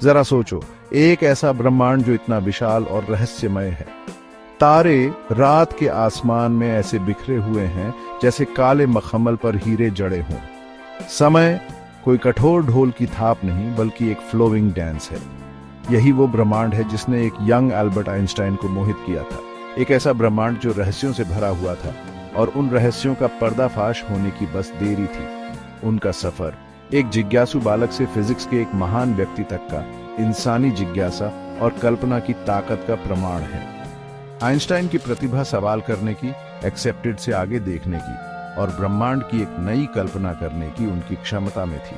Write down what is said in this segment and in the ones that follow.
जरा सोचो, एक ऐसा ब्रह्मांड जो इतना विशाल और रहस्यमय है। तारे रात के आसमान में ऐसे बिखरे हुए हैं जैसे काले मखमल पर हीरे जड़े हों। समय कोई कठोर ढोल की थाप नहीं, बल्कि एक फ्लोइंग डांस है। यही वो ब्रह्मांड है जिसने एक यंग एल्बर्ट आइंस्टाइन को मोहित किया था। एक ऐसा ब्रह्मांड जो रहस्यों से भरा हुआ था और उन रहस्यों का पर्दाफाश होने की बस देरी थी। उनका सफर एक जिज्ञासु बालक से फिजिक्स के एक महान व्यक्ति तक का इंसानी जिज्ञासा और कल्पना की ताकत का प्रमाण है। आइंस्टाइन की प्रतिभा सवाल करने की, एक्सेप्टेड से आगे देखने की और ब्रह्मांड की एक नई कल्पना करने की उनकी क्षमता में थी।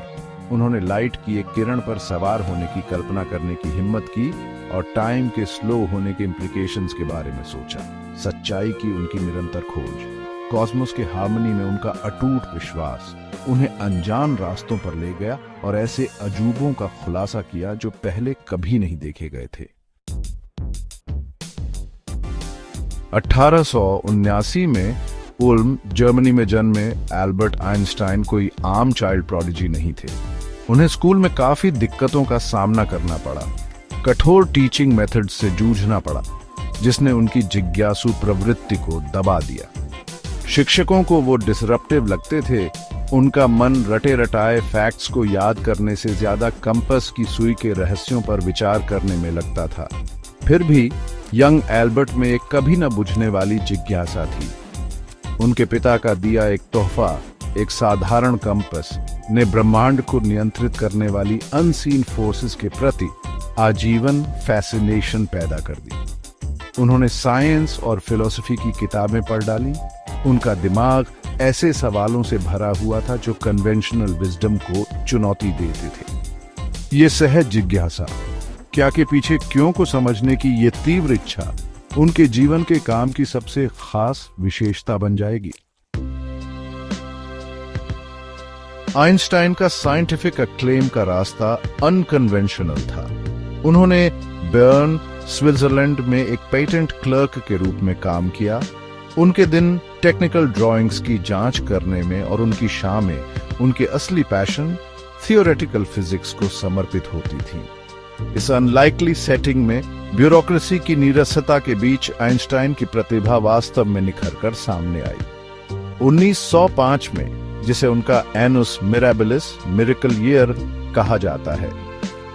उन्होंने लाइट की एक किरण पर सवार होने की कल्पना करने की हिम्मत की और टाइम के स्लो होने के इम्प्लीकेशंस के बारे में सोचा। सच्चाई की उनकी निरंतर खोज, कॉस्मोस के हार्मनी में उनका अटूट विश्वास उन्हें अनजान रास्तों पर ले गया और ऐसे अजूबों का खुलासा किया जो पहले कभी नहीं देखे गए थे। 1879 में उल्म, जर्मनी में जन्मे एल्बर्ट आइंस्टाइन कोई आम चाइल्ड प्रोडिजी नहीं थे। उन्हें स्कूल में काफी दिक्कतों का सामना करना पड़ा। कठोर टीचिंग मेथड से जूझना पड़ा, जिसने उनकी जिज्ञासु प्रवृत्ति को दबा दिया। शिक्षकों को वो डिसरप्टिव लगते थे। उनका मन रटे रटाए फैक्ट्स को याद करने से ज्यादा कंपस की सुई के रहस्यों पर विचार करने में लगता था। फिर भी यंग एल्बर्ट में एक कभी न बुझने वाली जिज्ञासा थी। उनके पिता का दिया एक तोहफा, एक साधारण कंपस, ने ब्रह्मांड को नियंत्रित करने वाली अनसीन फोर्सेस के प्रति आजीवन फैसिनेशन पैदा कर दी। उन्होंने साइंस और फिलॉसफी की किताबें पढ़ डाली। उनका दिमाग ऐसे सवालों से भरा हुआ था जो कन्वेंशनल विजडम को चुनौती देते थे। ये सहज जिज्ञासा, क्या के पीछे क्यों को समझने की ये तीव्र इच्छा उनके जीवन के काम की सबसे खास विशेषता बन जाएगी। आइंस्टाइन का साइंटिफिक अक्लेम का रास्ता अनकन्वेंशनल था। उन्होंने बर्न, स्विट्जरलैंड में एक पेटेंट क्लर्क के रूप में काम किया। उनके दिन टेक्निकल ड्राइंग्स की जांच करने में और उनकी शामें उनके असली पैशन थियोरेटिकल फिजिक्स को समर्पित होती थी। इस अनलाइकली सेटिंग में ब्यूरोक्रेसी की नीरसता के बीच आइंस्टाइन की प्रतिभा वास्तव में निखरकर सामने आई। 1905 में, जिसे उनका एनुस मिराबिलिस, मिरेकल ईयर कहा जाता है,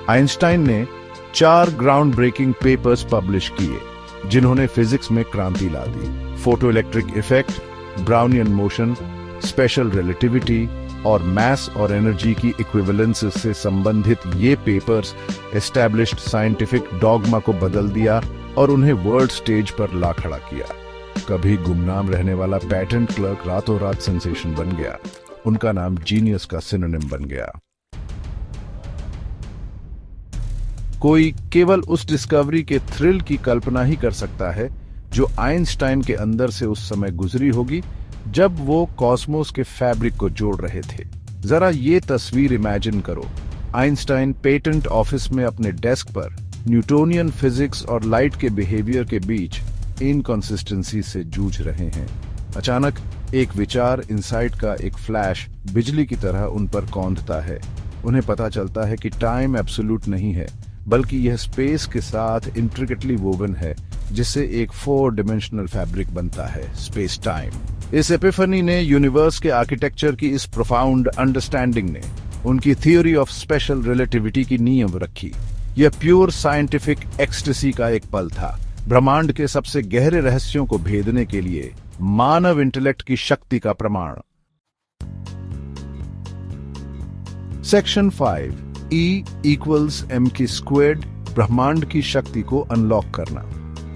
आइंस्टाइन ने 4 ग्राउंड ब्रेकिंग पेपर्स पब्लिश किए जिन्होंने फिजिक्स में क्रांति ला दी। Photo electric effect, Brownian motion, special relativity और मास और एनर्जी की इक्विवेलेंस से संबंधित ये पेपर्स एस्टैब्लिश्ड साइंटिफिक डॉगमा को बदल दिया और उन्हें वर्ल्ड स्टेज पर ला खड़ा किया। कभी गुमनाम रहने वाला पेटेंट क्लर्क रातों रात सेंसेशन बन गया। उनका नाम जीनियस का सिनोनिम बन गया। कोई केवल उस डिस्कवरी के थ्रिल की कल्पना ही कर सकता है जो आइंस्टाइन के अंदर से उस समय गुजरी होगी जब वो कॉस्मोस के फैब्रिक को जोड़ रहे थे। जरा ये तस्वीर इमेजिन करो। आइंस्टाइन पेटेंट ऑफिस में अपने डेस्क पर न्यूटोनियन फिजिक्स और लाइट के बिहेवियर के बीच इनकंसिस्टेंसी से जूझ रहे हैं। अचानक एक विचार, इनसाइट का एक फ्लैश बिजली की तरह उन पर कौंधता है। उन्हें पता चलता है कि टाइम एब्सोल्यूट नहीं है, बल्कि यह स्पेस के साथ इंट्रिकेटली वोवन है, जिससे एक 4 डायमेंशनल फैब्रिक बनता है, स्पेस टाइम। इस एपिफनी ने यूनिवर्स के आर्किटेक्चर की इस प्रोफाउंड अंडरस्टैंडिंग ने उनकी थ्योरी ऑफ स्पेशल रिलेटिविटी की नींव रखी। यह प्योर साइंटिफिक एक्सटेसी का एक पल था, ब्रह्मांड के सबसे गहरे रहस्यों को भेदने के लिए मानव इंटेलेक्ट की शक्ति का प्रमाण। सेक्शन 5, E इक्वल्स mk², ब्रह्मांड की शक्ति को अनलॉक करना।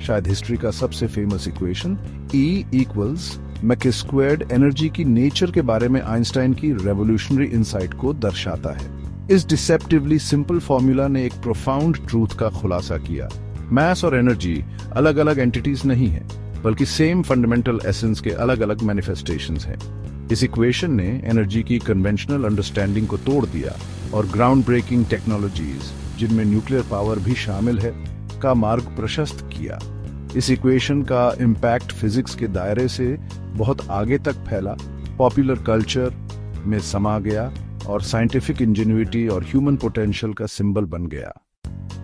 शायद हिस्ट्री का सबसे famous equation E equals mk², energy की नेचर के बारे में आइंस्टाइन की रेवोल्यूशनरी इंसाइट को दर्शाता है। इस डिसेप्टिवली सिंपल फॉर्मूला ने एक प्रोफाउंड ट्रूथ का खुलासा किया। मैस और एनर्जी अलग अलग एंटिटीज नहीं है, बल्कि सेम फंडामेंटल एसेंस के अलग अलग मैनिफेस्टेशंस हैं। इस इक्वेशन ने एनर्जी की कन्वेंशनल अंडरस्टैंडिंग को तोड़ दिया और ग्राउंड ब्रेकिंग टेक्नोलॉजीज, जिनमें न्यूक्लियर पावर भी शामिल है, का मार्ग प्रशस्त किया। इस इक्वेशन का इम्पैक्ट फिजिक्स के दायरे से बहुत आगे तक फैला, पॉपुलर कल्चर में समा गया और साइंटिफिक इंजेन्युइटी और ह्यूमन पोटेंशियल का सिंबल बन गया।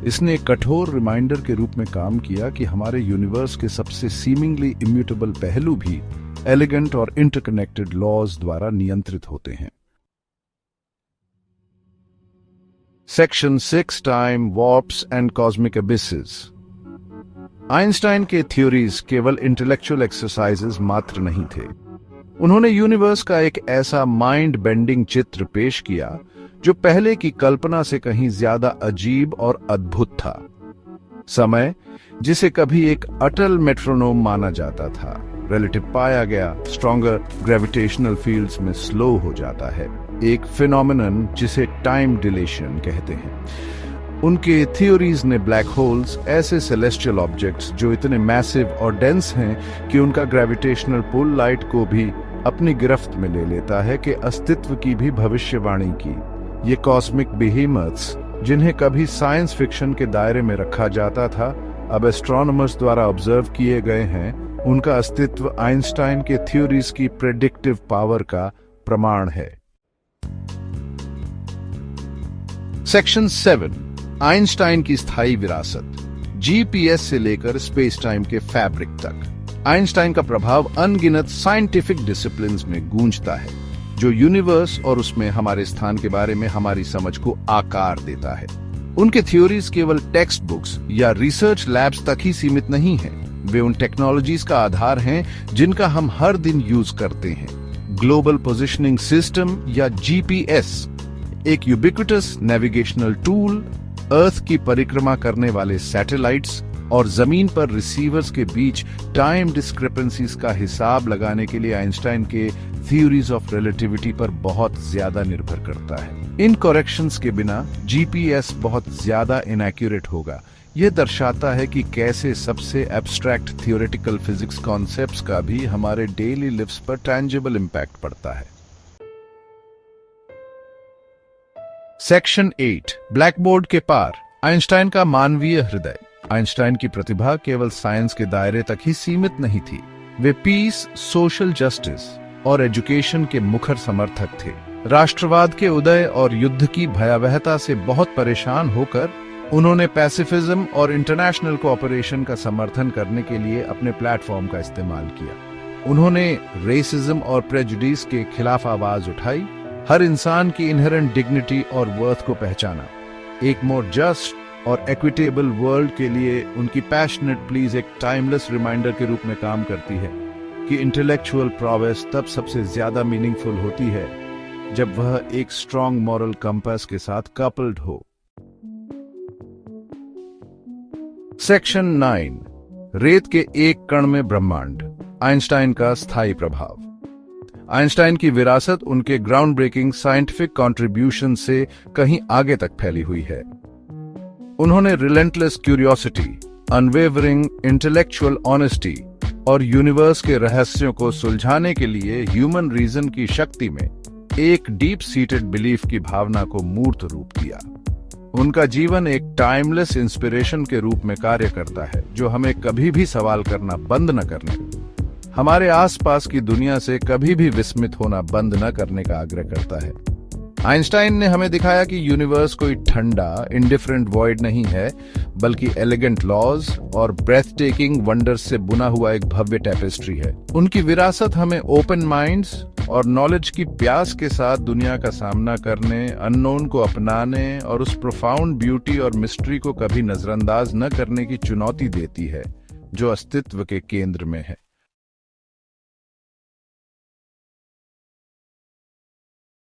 इसने एक कठोर रिमाइंडर के रूप में काम किया कि हमारे यूनिवर्स के सबसे सीमिंगली इम्यूटेबल पहलू भी एलिगेंट और इंटरकनेक्टेड लॉज द्वारा नियंत्रित होते हैं। Section 6 time warps and cosmic abysses. Einstein के थ्योरीज केवल इंटेलेक्चुअल एक्सरसाइजेज मात्र नहीं थे। उन्होंने यूनिवर्स का एक ऐसा माइंड बेंडिंग चित्र पेश किया जो पहले की कल्पना से कहीं ज्यादा अजीब और अद्भुत था। समय, जिसे कभी एक अटल मेट्रोनोम माना जाता था, रिलेटिव पाया गया, स्ट्रॉन्गर ग्रेविटेशनल फील्ड्स में स्लो हो जाता है, एक फिनोमेनन जिसे टाइम डिलेशन कहते हैं। उनके थ्योरीज ने ब्लैक होल्स, ऐसे सेलेस्टियल ऑब्जेक्ट्स जो इतने मैसिव और डेंस हैं कि उनका ग्रेविटेशनल पुल लाइट को भी अपनी गिरफ्त में ले लेता है, के अस्तित्व की भी भविष्यवाणी की। ये कॉस्मिक बिहेमथ्स, जिन्हें कभी साइंस फिक्शन के दायरे में रखा जाता था, अब एस्ट्रोनॉमर्स द्वारा ऑब्जर्व किए गए हैं। उनका अस्तित्व आइंस्टाइन के थ्योरीज की प्रेडिक्टिव पावर का प्रमाण है। सेक्शन 7 आइंस्टाइन की स्थायी विरासत। जीपीएस से लेकर स्पेस टाइम के फैब्रिक तक आइंस्टाइन का प्रभाव अनगिनत साइंटिफिक डिसिप्लिन्स में गूंजता है, जो यूनिवर्स और उसमें हमारे स्थान के बारे में हमारी समझ को आकार देता है। उनके थ्योरीज केवल टेक्स्ट बुक्स या रिसर्च लैब्स तक ही सीमित नहीं हैं, वे उन टेक्नोलॉजीज का आधार हैं जिनका हम हर दिन यूज करते हैं। ग्लोबल पोजिशनिंग सिस्टम या जीपीएस, एक यूबिक्विटस नेविगेशनल टूल, अर्थ की परिक्रमा करने वाले सैटेलाइट्स और जमीन पर रिसीवर्स के बीच टाइम डिस्क्रिपेंसीज का हिसाब लगाने के लिए आइंस्टाइन के थ्योरीज ऑफ रिलेटिविटी पर बहुत ज्यादा निर्भर करता है। इन करेक्शंस के बिना जीपीएस बहुत ज्यादा इनएक्यूरेट होगा। यह दर्शाता है कि कैसे सबसे एब्स्ट्रैक्ट थियोरेटिकल फिजिक्स कॉन्सेप्ट्स का भी हमारे डेली लिव्स पर टैंजिबल इंपैक्ट पड़ता है। सेक्शन 8 ब्लैकबोर्ड के पार। आइंस्टाइन का मानवीय हृदय। आइंस्टाइन की प्रतिभा केवल साइंस के दायरे तक ही सीमित नहीं थी। वे पीस, सोशल जस्टिस और एजुकेशन के मुखर समर्थक थे। राष्ट्रवाद के उदय और युद्ध की भयावहता से बहुत परेशान होकर उन्होंने पैसिफिज्म और इंटरनेशनल कोऑपरेशन का समर्थन करने के लिए अपने प्लेटफॉर्म का इस्तेमाल किया। उन्होंने रेसिज्म और प्रेजुडिस के खिलाफ आवाज उठाई, हर इंसान की इनहेरेंट डिग्निटी और वर्थ को पहचाना। एक मोर जस्ट और इक्विटेबल वर्ल्ड के लिए उनकी पैशनेट प्लीज एक टाइमलेस रिमाइंडर के रूप में काम करती है कि इंटेलेक्चुअल प्रोग्रेस तब सबसे ज्यादा मीनिंगफुल होती है जब वह एक स्ट्रॉन्ग मॉरल कंपास के साथ कपल्ड हो। सेक्शन 9 रेत के एक कण में ब्रह्मांड। आइंस्टाइन का स्थायी प्रभाव। आइंस्टाइन की विरासत उनके ग्राउंड ब्रेकिंग साइंटिफिक कंट्रीब्यूशन से कहीं आगे तक फैली हुई है। उन्होंने relentless curiosity, unwavering intellectual honesty और यूनिवर्स के रहस्यों को सुलझाने के लिए ह्यूमन रीजन की शक्ति में एक डीप सीटेड बिलीफ की भावना को मूर्त रूप दिया। उनका जीवन एक टाइमलेस इंस्पिरेशन के रूप में कार्य करता है, जो हमें कभी भी सवाल करना बंद न करने, हमारे आसपास की दुनिया से कभी भी विस्मित होना बंद न करने का आग्रह करता है। आइंस्टाइन ने हमें दिखाया कि यूनिवर्स कोई ठंडा, इंडिफरेंट वॉइड नहीं है, बल्कि एलिगेंट लॉज और ब्रेथ टेकिंग वंडर्स से बुना हुआ एक भव्य टेपेस्ट्री है। उनकी विरासत हमें ओपन माइंड्स और नॉलेज की प्यास के साथ दुनिया का सामना करने, अननोन को अपनाने और उस प्रोफाउंड ब्यूटी और मिस्ट्री को कभी नजरअंदाज न करने की चुनौती देती है जो अस्तित्व के केंद्र में है।